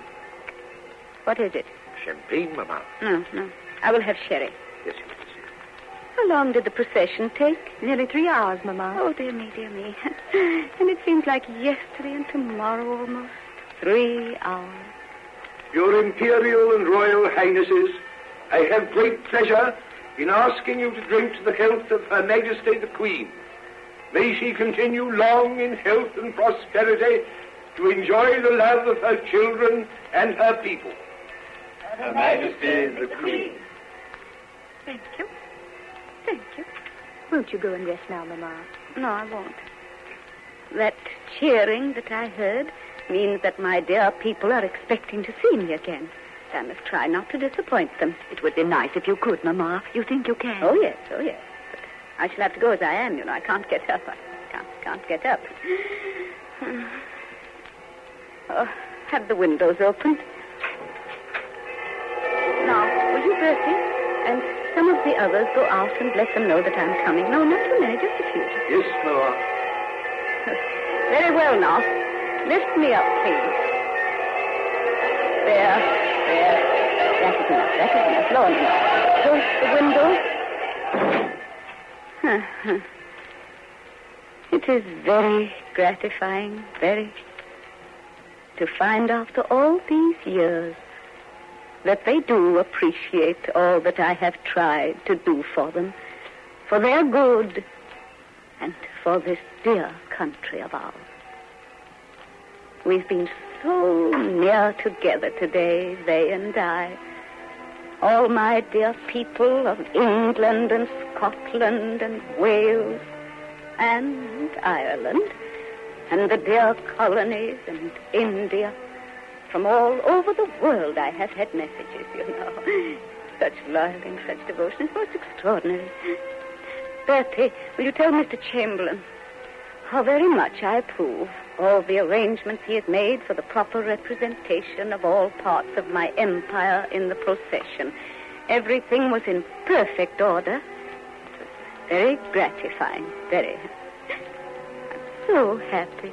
What is it?
Champagne, Mamma.
No. I will have sherry.
Yes, Your Majesty.
How long did the procession take?
Nearly 3 hours, Mamma.
Oh, dear me, dear me. And it seems like yesterday and tomorrow almost. 3 hours.
Your Imperial and Royal Highnesses, I have great pleasure in asking you to drink to the health of Her Majesty the Queen. May she continue long in health and prosperity to enjoy the love of her children and her people.
Her Majesty the Queen.
Thank you. Thank you.
Won't you go and rest now, Mamma?
No, I won't. That cheering that I heard means that my dear people are expecting to see me again. I must try not to disappoint them.
It would be nice if you could, Mamma. You think you can?
Oh, yes. But I shall have to go as I am, I can't get up. I can't get up. Oh, have the windows opened. Now, will you, Bertie, and some of the others go out and let them know that I'm coming? No, not too many, just a few.
Yes, Mamma.
Very well now. Lift me up, please. There. That is enough. Lower me. Close the window. It is very gratifying, very, to find after all these years that they do appreciate all that I have tried to do for them, for their good, and for this dear country of ours. We've been so near together today, they and I. All my dear people of England and Scotland and Wales and Ireland and the dear colonies and India. From all over the world I have had messages, Such loyalty and such devotion is most extraordinary. Bertie, will you tell Mr. Chamberlain how very much I approve all the arrangements he has made for the proper representation of all parts of my empire in the procession. Everything was in perfect order. It was very gratifying. Very. I'm so happy.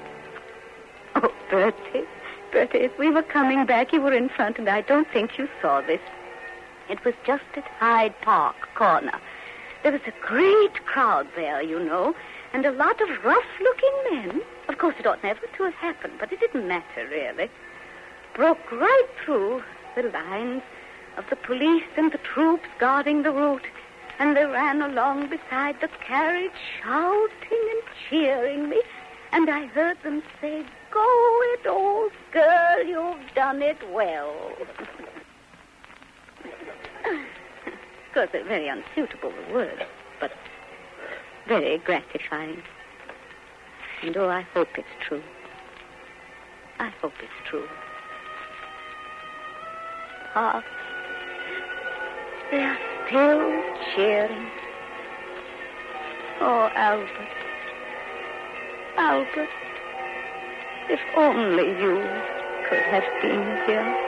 Oh, Bertie. Bertie, as we were coming back, you were in front, and I don't think you saw this. It was just at Hyde Park Corner. There was a great crowd there, you know, and a lot of rough-looking men. Of course, it ought never to have happened, but it didn't matter, really. Broke right through the lines of the police and the troops guarding the route, and they ran along beside the carriage, shouting and cheering me, and I heard them say, "Go it, old girl, you've done it well." Of course, they're very unsuitable, the words, but very gratifying. And oh, I hope it's true. I hope it's true. Hearts, they are still cheering. Oh, Albert. Albert, if only you could have been here.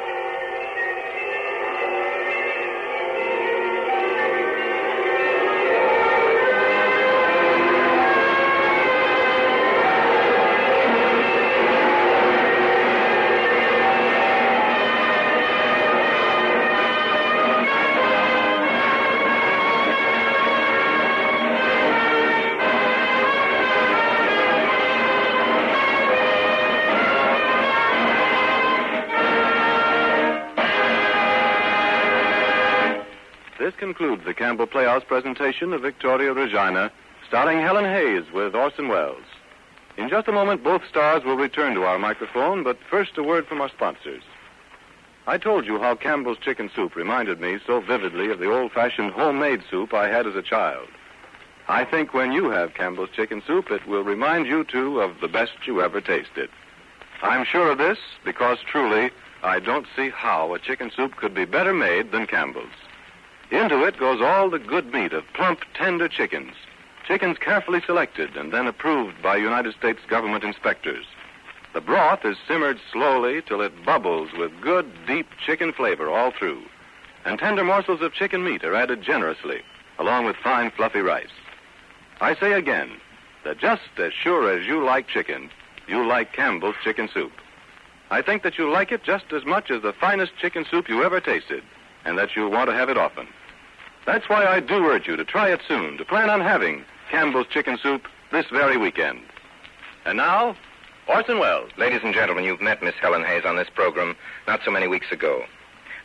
This concludes the Campbell Playhouse presentation of Victoria Regina, starring Helen Hayes with Orson Welles. In just a moment, both stars will return to our microphone, but first a word from our sponsors. I told you how Campbell's chicken soup reminded me so vividly of the old-fashioned homemade soup I had as a child. I think when you have Campbell's chicken soup, it will remind you, too, of the best you ever tasted. I'm sure of this because, truly, I don't see how a chicken soup could be better made than Campbell's. Into it goes all the good meat of plump, tender chickens. Chickens carefully selected and then approved by United States government inspectors. The broth is simmered slowly till it bubbles with good, deep chicken flavor all through. And tender morsels of chicken meat are added generously, along with fine, fluffy rice. I say again that just as sure as you like chicken, you like Campbell's chicken soup. I think that you like it just as much as the finest chicken soup you ever tasted, and that you'll want to have it often. That's why I do urge you to try it soon, to plan on having Campbell's chicken soup this very weekend. And now, Orson Welles.
Ladies and gentlemen, you've met Miss Helen Hayes on this program not so many weeks ago.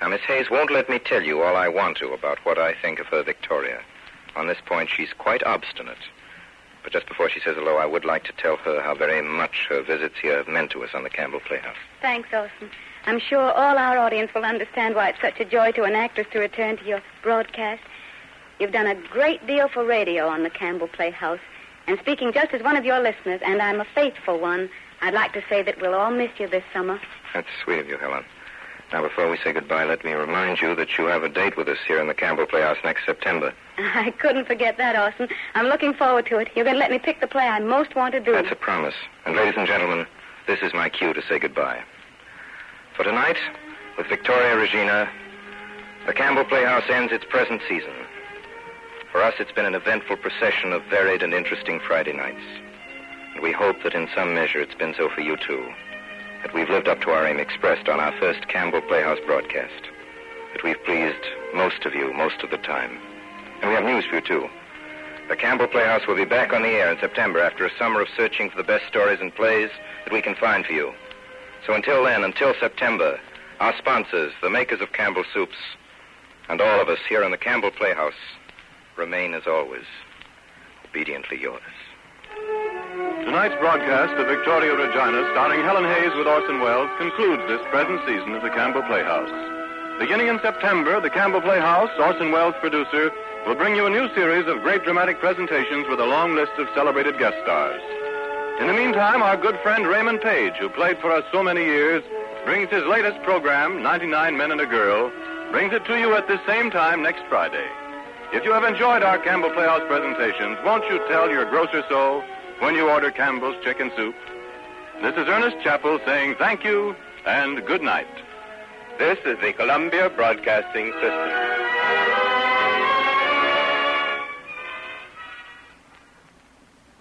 Now, Miss Hayes won't let me tell you all I want to about what I think of her Victoria. On this point, she's quite obstinate. But just before she says hello, I would like to tell her how very much her visits here have meant to us on the Campbell Playhouse.
Thanks, Orson. I'm sure all our audience will understand why it's such a joy to an actress to return to your broadcast. You've done a great deal for radio on the Campbell Playhouse. And speaking just as one of your listeners, and I'm a faithful one, I'd like to say that we'll all miss you this summer.
That's sweet of you, Helen. Now, before we say goodbye, let me remind you that you have a date with us here in the Campbell Playhouse next September.
I couldn't forget that, Orson. I'm looking forward to it. You're going to let me pick the play I most want to do.
That's a promise. And ladies and gentlemen, this is my cue to say goodbye. For tonight, with Victoria Regina, the Campbell Playhouse ends its present season. For us, it's been an eventful procession of varied and interesting Friday nights. And we hope that in some measure it's been so for you, too. That we've lived up to our aim expressed on our first Campbell Playhouse broadcast. That we've pleased most of you most of the time. And we have news for you, too. The Campbell Playhouse will be back on the air in September after a summer of searching for the best stories and plays that we can find for you. So until then, until September, our sponsors, the makers of Campbell Soups, and all of us here in the Campbell Playhouse remain, as always, obediently yours.
Tonight's broadcast of Victoria Regina, starring Helen Hayes with Orson Welles, concludes this present season of the Campbell Playhouse. Beginning in September, the Campbell Playhouse, Orson Welles producer, will bring you a new series of great dramatic presentations with a long list of celebrated guest stars. In the meantime, our good friend Raymond Page, who played for us so many years, brings his latest program, 99 Men and a Girl, brings it to you at this same time next Friday. If you have enjoyed our Campbell Playhouse presentations, won't you tell your grocer so when you order Campbell's chicken soup? This is Ernest Chappell saying thank you and good night.
This is the Columbia Broadcasting System.